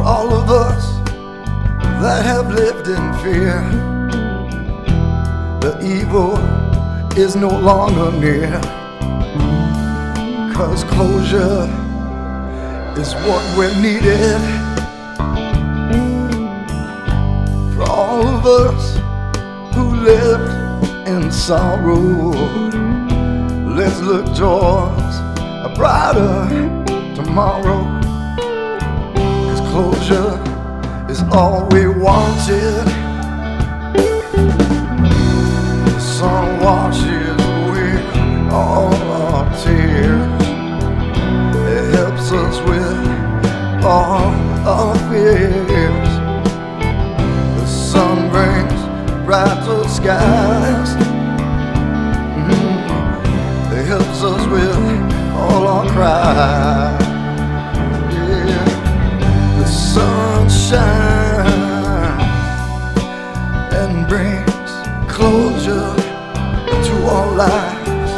all of us that have lived in fear. The evil is no longer near, 'cause closure is what we're needed. For all of us who lived in sorrow, let's look towards a brighter tomorrow. 'Cause closure is all we wanted. The sun washes away all our tears. It helps us with all our fears. The sun brings brighter skies. It helps us with all our cries. Yeah. The sun shines and brings closure to our lives.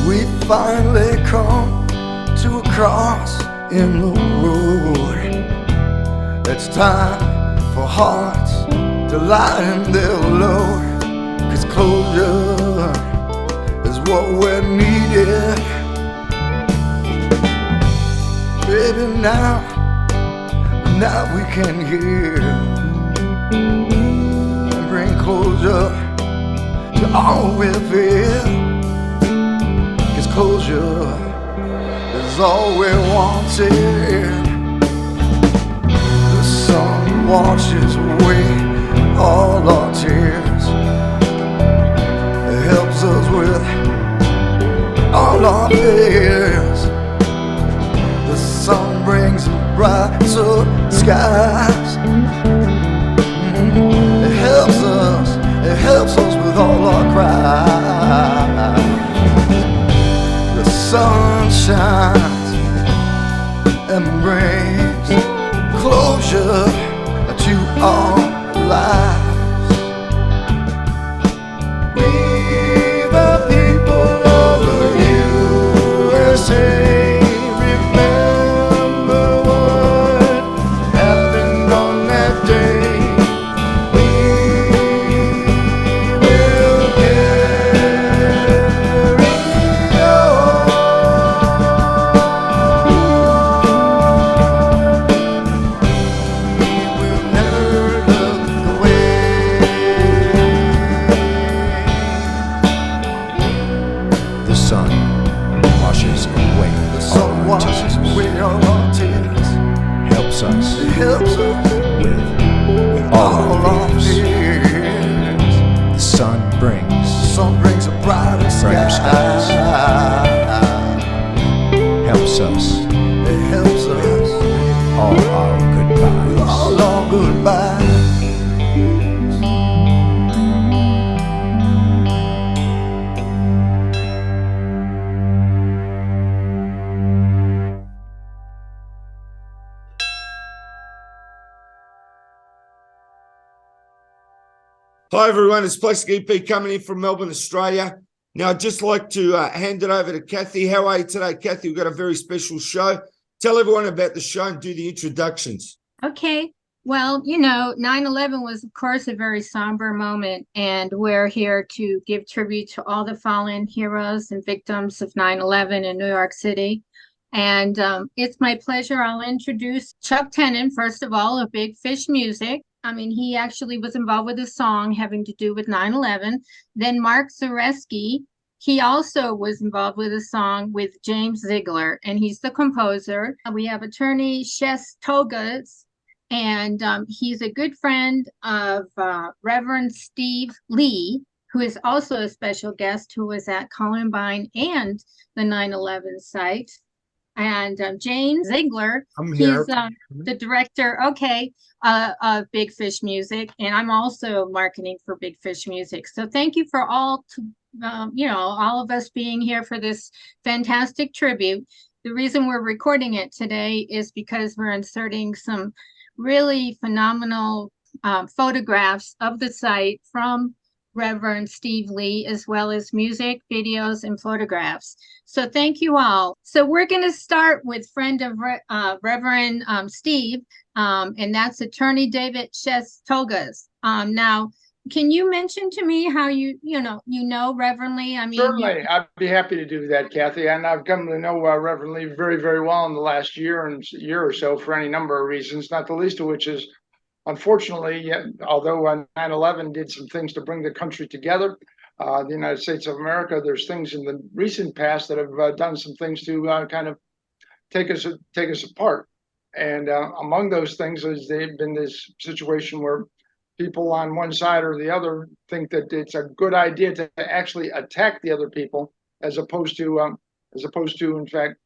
We finally come to a cross in the road. It's time for hearts to lighten their load. 'Cause closure is what we're needed. Baby, now we can hear and bring closure to all we feel. 'Cause closure is all we wanted. The sun washes away all our tears. It helps us with all our fears. The sun brings brighter skies. It helps us with all our cries. The sun shines and brings closure to our lives. We the people of the USA, remember what happened on that day. We will carry on. We will never look away. The sun washes away The all sun our washes tears. away all our tears. Helps us It helps us with all all our our fears. fears. The sun brings The sun brings a brighter Brighter sky. helps us It helps us all our with goodbyes. all our goodbyes. Hi everyone, it's Plastic EP coming in from Melbourne, Australia. Now I'd just like to hand it over to Cathy. How are you today, Cathy? We've got a very special show. Tell everyone about the show and do the introductions. Okay. Well, 9/11 was, of course, a very somber moment, and we're here to give tribute to all the fallen heroes and victims of 9/11 in New York City. And it's my pleasure. I'll introduce Chuck Tennin, first of all, of Big Fish Music. I mean, he actually was involved with a song having to do with 9/11. Then Mark Zareski, he also was involved with a song with James Ziegler, and he's the composer. We have attorney Shestokas, and he's a good friend of Reverend Steve Lee, who is also a special guest who was at Columbine and the 9/11 site. And James Ziegler, I'm here. he's the director, of Big Fish Music, and I'm also marketing for Big Fish Music. So thank you for all of us being here for this fantastic tribute. The reason we're recording it today is because we're inserting some really phenomenal photographs of the site from Reverend Steve Lee, as well as music, videos, and photographs. So thank you all. So we're going to start with friend of Reverend Steve, and that's attorney David Shestokas. Now, can you mention to me how you know Reverend Lee? I mean, Certainly, I'd be happy to do that, Cathy. And I've come to know Reverend Lee very, very well in the last year or so for any number of reasons, not the least of which is, unfortunately, although 9/11 did some things to bring the country together, the United States of America, there's things in the recent past that have done some things to kind of take us apart. And among those things is they've been this situation where people on one side or the other think that it's a good idea to actually attack the other people, as opposed to in fact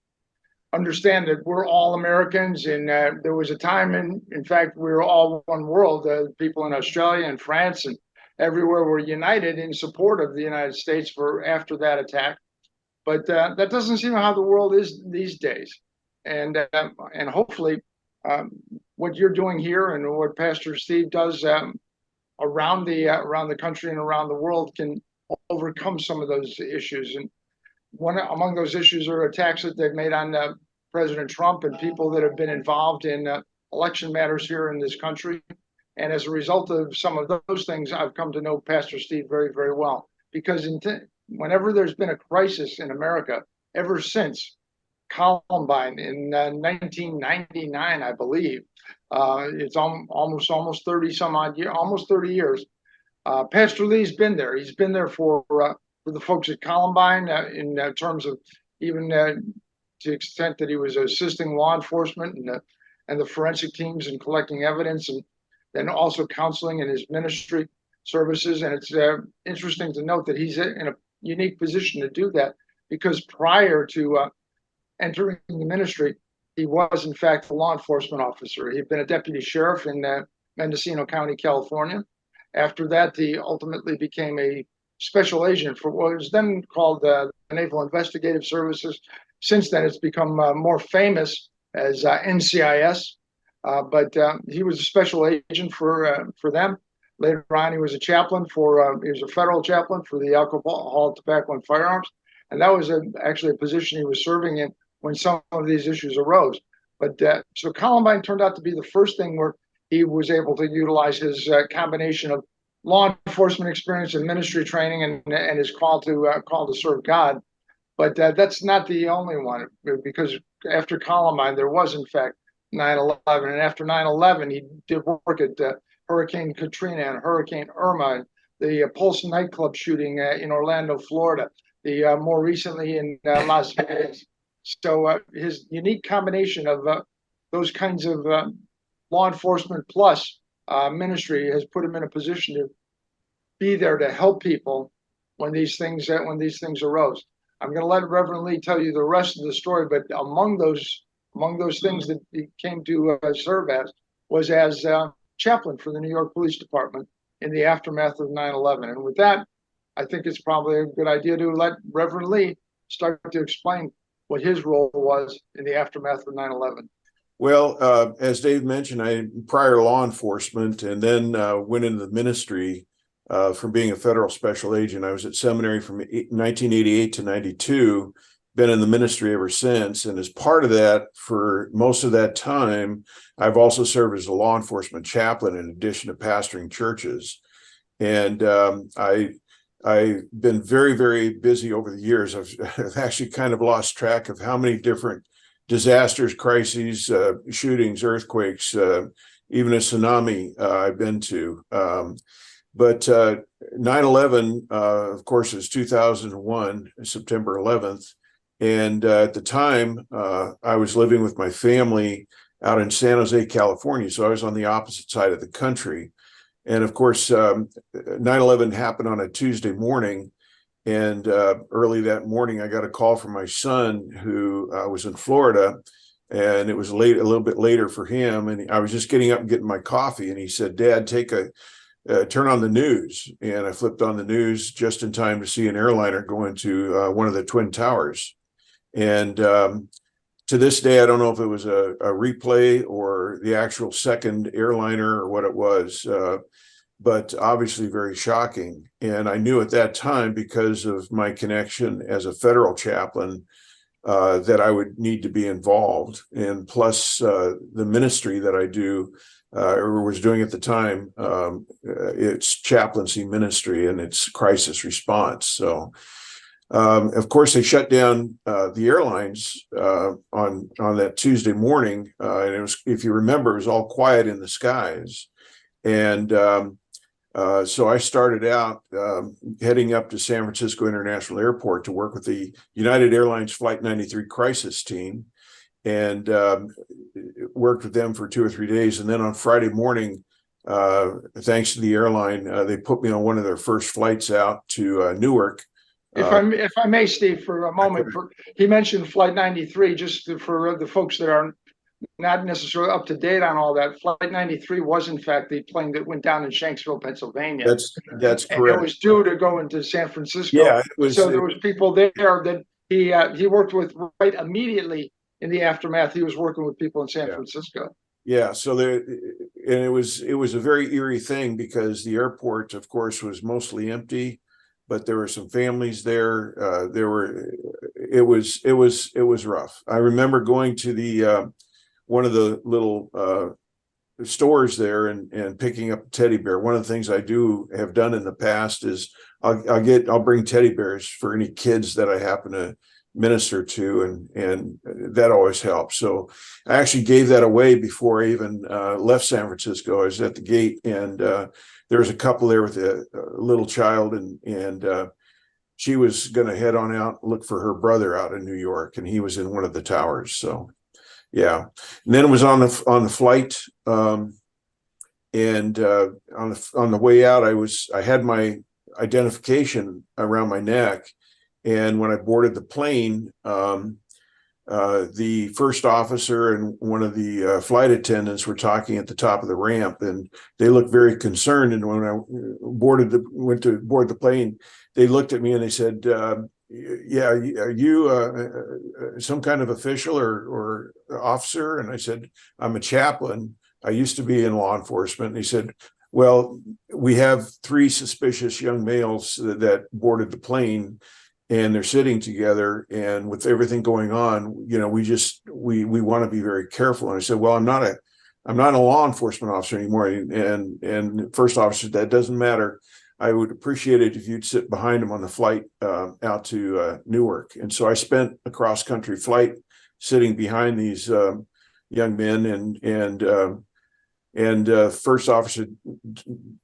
understand that we're all Americans, and there was a time in fact we were all one world. People in Australia and France and everywhere were united in support of the United States for after that attack. But that doesn't seem how the world is these days, and hopefully what you're doing here and what Pastor Steve does around the country and around the world can overcome some of those issues. And one among those issues are attacks that they've made on President Trump and people that have been involved in election matters here in this country. And as a result of some of those things, I've come to know Pastor Steve very, very well, because whenever there's been a crisis in America, ever since Columbine in 1999, I believe. It's almost 30 some odd years, almost 30 years. Pastor Lee's been there. He's been there for the folks at Columbine in terms of even to the extent that he was assisting law enforcement and the forensic teams in collecting evidence, and then also counseling in his ministry services. And it's interesting to note that he's in a unique position to do that, because prior to entering the ministry, he was in fact a law enforcement officer. He'd been a deputy sheriff in Mendocino County, California. After that, he ultimately became a special agent for what was then called the Naval Investigative Services. Since then, it's become more famous as NCIS. But he was a special agent for them. Later on, he was a chaplain he was a federal chaplain for the Alcohol, Tobacco, and Firearms. And that was actually a position he was serving in when some of these issues arose. But so Columbine turned out to be the first thing where he was able to utilize his combination of law enforcement experience and ministry training and his call to serve God. But that's not the only one, because after Columbine, there was in fact 9/11. And after 9/11, he did work at Hurricane Katrina and Hurricane Irma, the Pulse nightclub shooting in Orlando, Florida, the more recently in Las Vegas. So his unique combination of those kinds of law enforcement plus ministry has put him in a position to be there to help people when these things arose. I'm going to let Reverend Lee tell you the rest of the story, but among those things that he came to serve as was as chaplain for the New York Police Department in the aftermath of 9/11. And with that, I think it's probably a good idea to let Reverend Lee start to explain what his role was in the aftermath of 9/11. Well, as Dave mentioned, I prior law enforcement, and then went into the ministry from being a federal special agent. I was at seminary from 1988 to 92, been in the ministry ever since. And as part of that, for most of that time, I've also served as a law enforcement chaplain in addition to pastoring churches. And I've been very, very busy over the years. I've actually kind of lost track of how many different disasters, crises, shootings, earthquakes, even a tsunami I've been to. But 9/11, of course, is 2001, September 11th. And at the time, I was living with my family out in San Jose, California. So I was on the opposite side of the country. And of course, 9/11 happened on a Tuesday morning. And early that morning, I got a call from my son who was in Florida. And it was a little bit later for him. And I was just getting up and getting my coffee. And he said, "Dad, turn on the news." And I flipped on the news just in time to see an airliner go into one of the Twin Towers. And to this day, I don't know if it was a replay or the actual second airliner or what it was. but obviously very shocking. And I knew at that time, because of my connection as a federal chaplain, that I would need to be involved. And plus the ministry that I do, or was doing at the time, it's chaplaincy ministry and it's crisis response. So of course, they shut down the airlines on that Tuesday morning, and it was, if you remember, it was all quiet in the skies. And so I started out heading up to San Francisco International Airport to work with the United Airlines Flight 93 crisis team, and worked with them for 2 or 3 days. And then on Friday morning, thanks to the airline, they put me on one of their first flights out to Newark. If I may, Steve, for a moment, he mentioned Flight 93, just for the folks that are not necessarily up to date on all that. Flight 93 was, in fact, the plane that went down in Shanksville, Pennsylvania. That's And correct. it was due to go into San Francisco. Yeah, it was. So there was people there that he worked with right immediately in the aftermath. He was working with people in San Francisco. Yeah, so there, and it was a very eerie thing, because the airport, of course, was mostly empty, but there were some families there. It was rough. I remember going to the one of the little stores there and picking up a teddy bear. One of the things I have done in the past is I'll bring teddy bears for any kids that I happen to minister to, and that always helps. So I actually gave that away before I even left San Francisco. I was at the gate, and there was a couple there with a little child, and she was going to head on out and look for her brother out in New York, and he was in one of the towers. So yeah, and then it was on the flight, and on the way out, I had my identification around my neck. And when I boarded the plane, the first officer and one of the flight attendants were talking at the top of the ramp, and they looked very concerned. And when I went to board the plane, they looked at me and they said, "Yeah, are you some kind of official or officer?" And I said, "I'm a chaplain. I used to be in law enforcement." And he said, "Well, we have 3 suspicious young males that boarded the plane, and they're sitting together, and with everything going on, we want to be very careful." And I said, "Well, I'm not a law enforcement officer anymore." And first officer, "That doesn't matter. I would appreciate it if you'd sit behind him on the flight out to Newark." And so I spent a cross country flight sitting behind these young men, and first officer,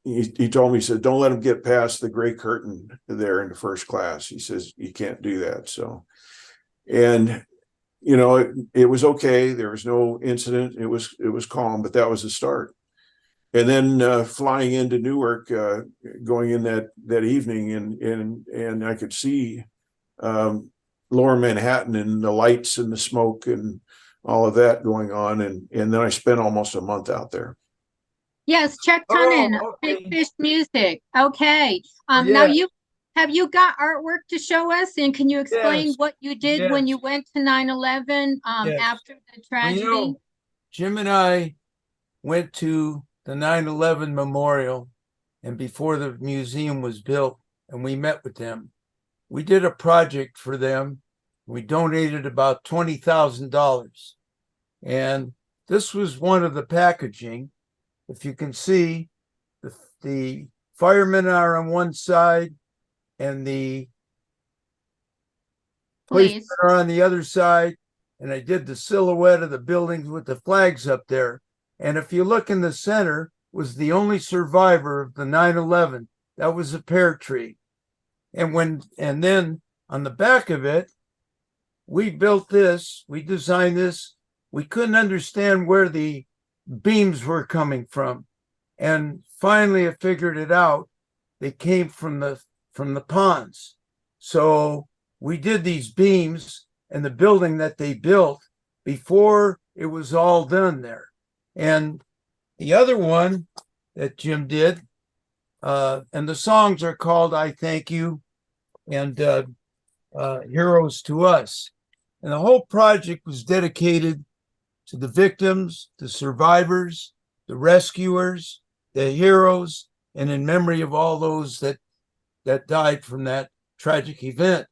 he told me, he said, "Don't let him get past the gray curtain there in the first class." He says, "You can't do that." So, and it was okay. There was no incident. It was calm, but that was the start. And then flying into Newark, going in that evening, and I could see lower Manhattan and the lights and the smoke and all of that going on, and then I spent almost a month out there. Yes, Chuck Tennin, okay. Big Fish Music. Okay. Now have you got artwork to show us, and can you explain Yes. what you did when you went to 9/11 Yes. after the tragedy? Well, Jim and I went to the 9/11 memorial, and before the museum was built, and we met with them. We did a project for them. We donated about $20,000, and this was one of the packaging. If you can see, the firemen are on one side and the policemen are on the other side. And I did the silhouette of the buildings with the flags up there. And if you look in the center, was the only survivor of the 9/11. That was a pear tree. And then on the back of it, we built this, we designed this. We couldn't understand where the beams were coming from. And finally I figured it out. They came from the ponds. So we did these beams and the building that they built before it was all done there. And the other one that Jim did, and the songs are called "I Thank You" and "Heroes to Us." And the whole project was dedicated to the victims, the survivors, the rescuers, the heroes, and in memory of all those that died from that tragic event.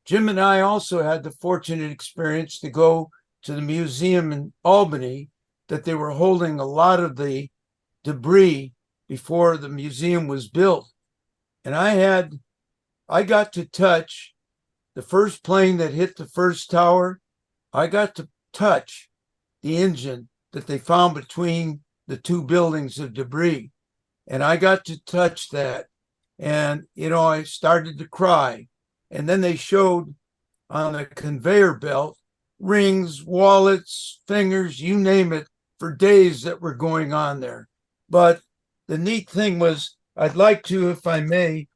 Jim and I also had the fortunate experience to go to the museum in Albany, that they were holding a lot of the debris before the museum was built. And I got to touch the first plane that hit the first tower. I got to touch the engine that they found between the two buildings of debris. And I got to touch that. And, I started to cry. And then they showed on a conveyor belt rings, wallets, fingers, you name it, for days that were going on there. But the neat thing was, I'd like to, if I may,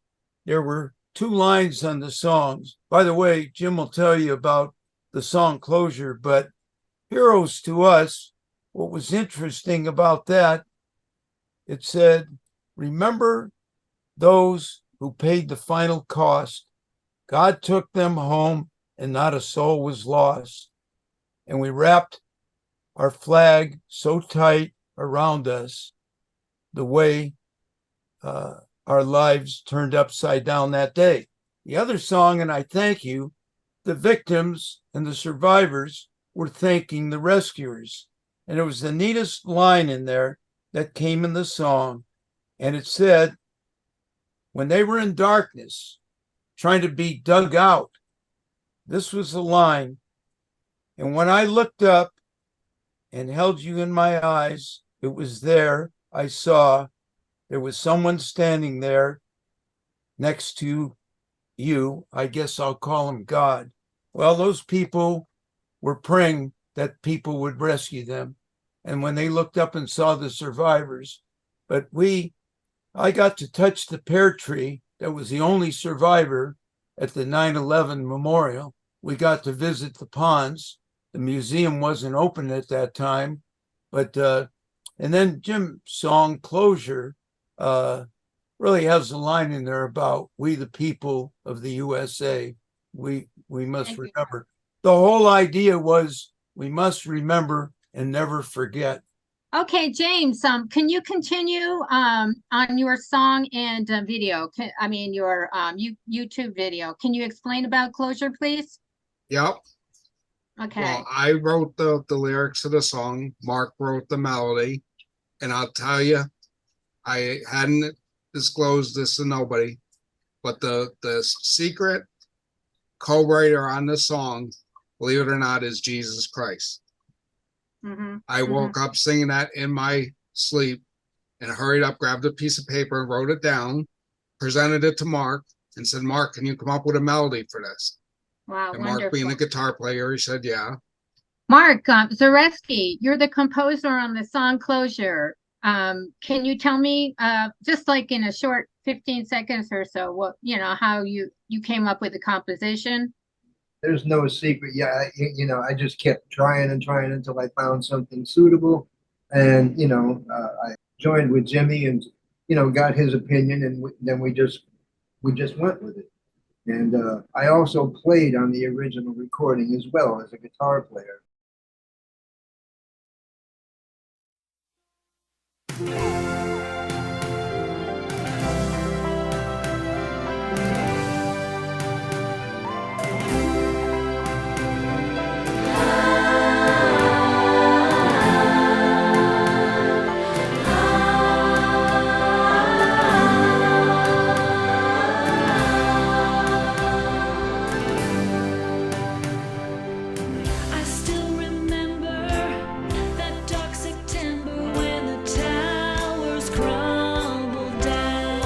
there were 2 lines on the songs. By the way, Jim will tell you about the song Closure, but Heroes to Us, what was interesting about that, it said, remember those who paid the final cost. God took them home and not a soul was lost. And we wrapped our flag so tight around us, the way our lives turned upside down that day. The other song, and I thank you, the victims and the survivors were thanking the rescuers. And it was the neatest line in there that came in the song. And it said, when they were in darkness, trying to be dug out, this was the line. And when I looked up and held you in my eyes, it was there. I saw there was someone standing there next to you. I guess I'll call him God. Well, those people were praying that people would rescue them. And when they looked up and saw the survivors, but I got to touch the pear tree that was the only survivor at the 9/11 memorial. We got to visit the ponds. The museum wasn't open at that time, but and then Jim's song Closure really has a line in there about we the people of the USA. We must remember. The whole idea was we must remember and never forget. Okay, James, can you continue on your song and video? Your YouTube video. Can you explain about Closure, please? Yep. Okay. Well, I wrote the lyrics of the song. Mark wrote the melody. And I'll tell you, I hadn't disclosed this to nobody, but the secret co-writer on the song, believe it or not, is Jesus Christ. I woke up singing that in my sleep and hurried up, grabbed a piece of paper and wrote it down, presented it to Mark and said, Mark, can you come up with a melody for this? Wow, and wonderful. Mark, being a guitar player, he said, yeah. Mark, Zareski, you're the composer on the song Closure. Can you tell me, just like in a short 15 seconds or so, what, how you came up with the composition? There's no secret. Yeah, I just kept trying and trying until I found something suitable. And, I joined with Jimmy and, got his opinion, and then we just went with it. And I also played on the original recording as well as a guitar player. I still remember that dark September when the towers crumbled down.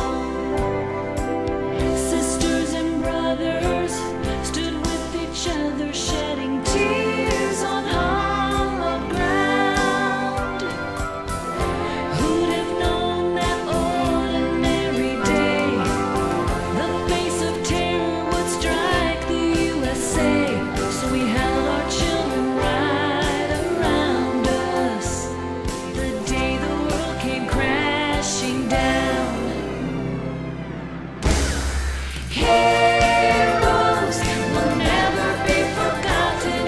Sisters and brothers stood with each other, shedding tears on hollow ground. Who'd have known that ordinary day, the face of terror would strike the USA? So we held our children right around us the day the world came crashing down. Heroes will never be forgotten,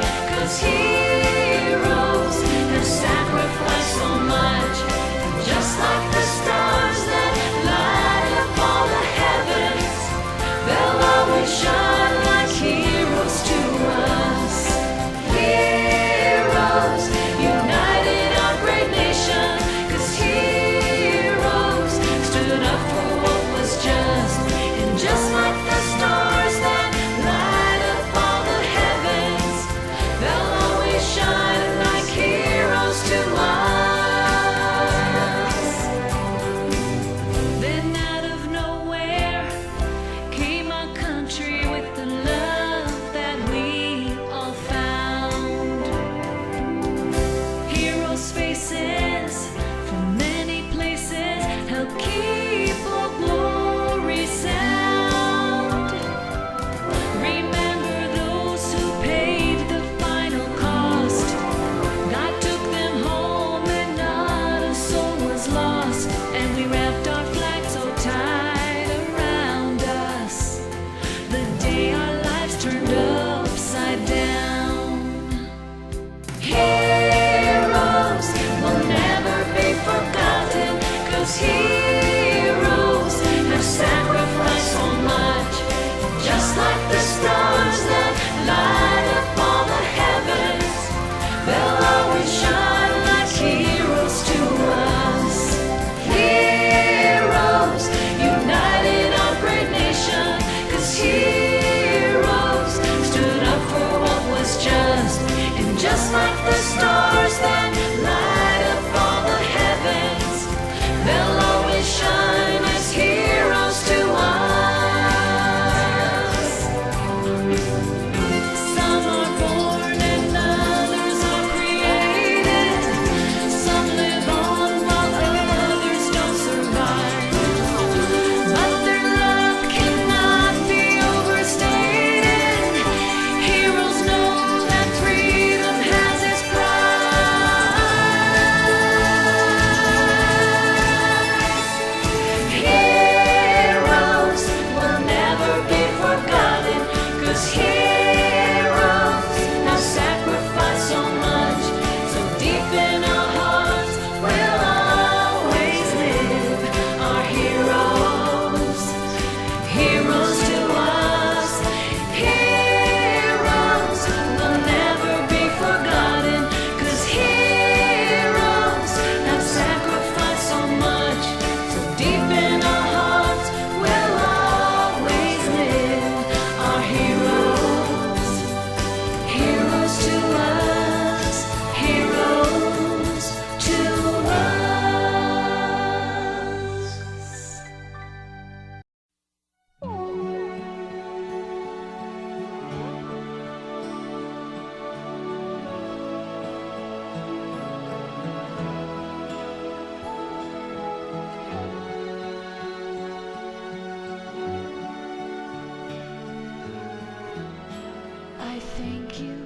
I thank you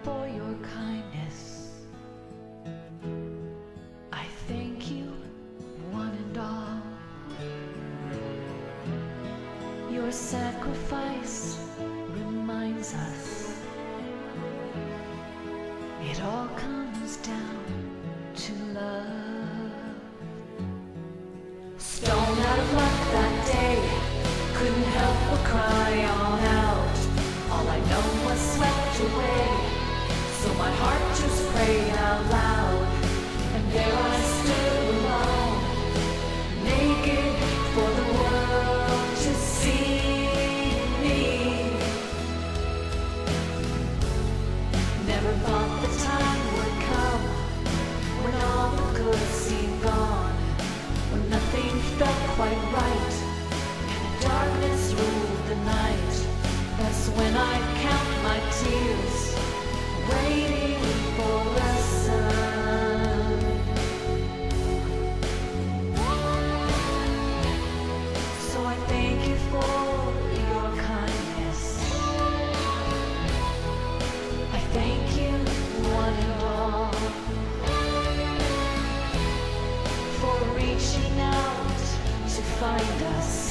for your kindness. I thank you, one and all. Your sacrifice reminds us it all comes down to love. Stone out of luck that day, couldn't help but cry on out. All I know was swept away, so my heart just prayed out loud. And there I stood alone, naked for the world to see me. Never thought the time would come when all the good seemed gone, when nothing felt quite right, and the darkness ruled the night. That's when I count my tears, waiting for a sun. So I thank you for your kindness. I thank you, one and all, for reaching out to find us.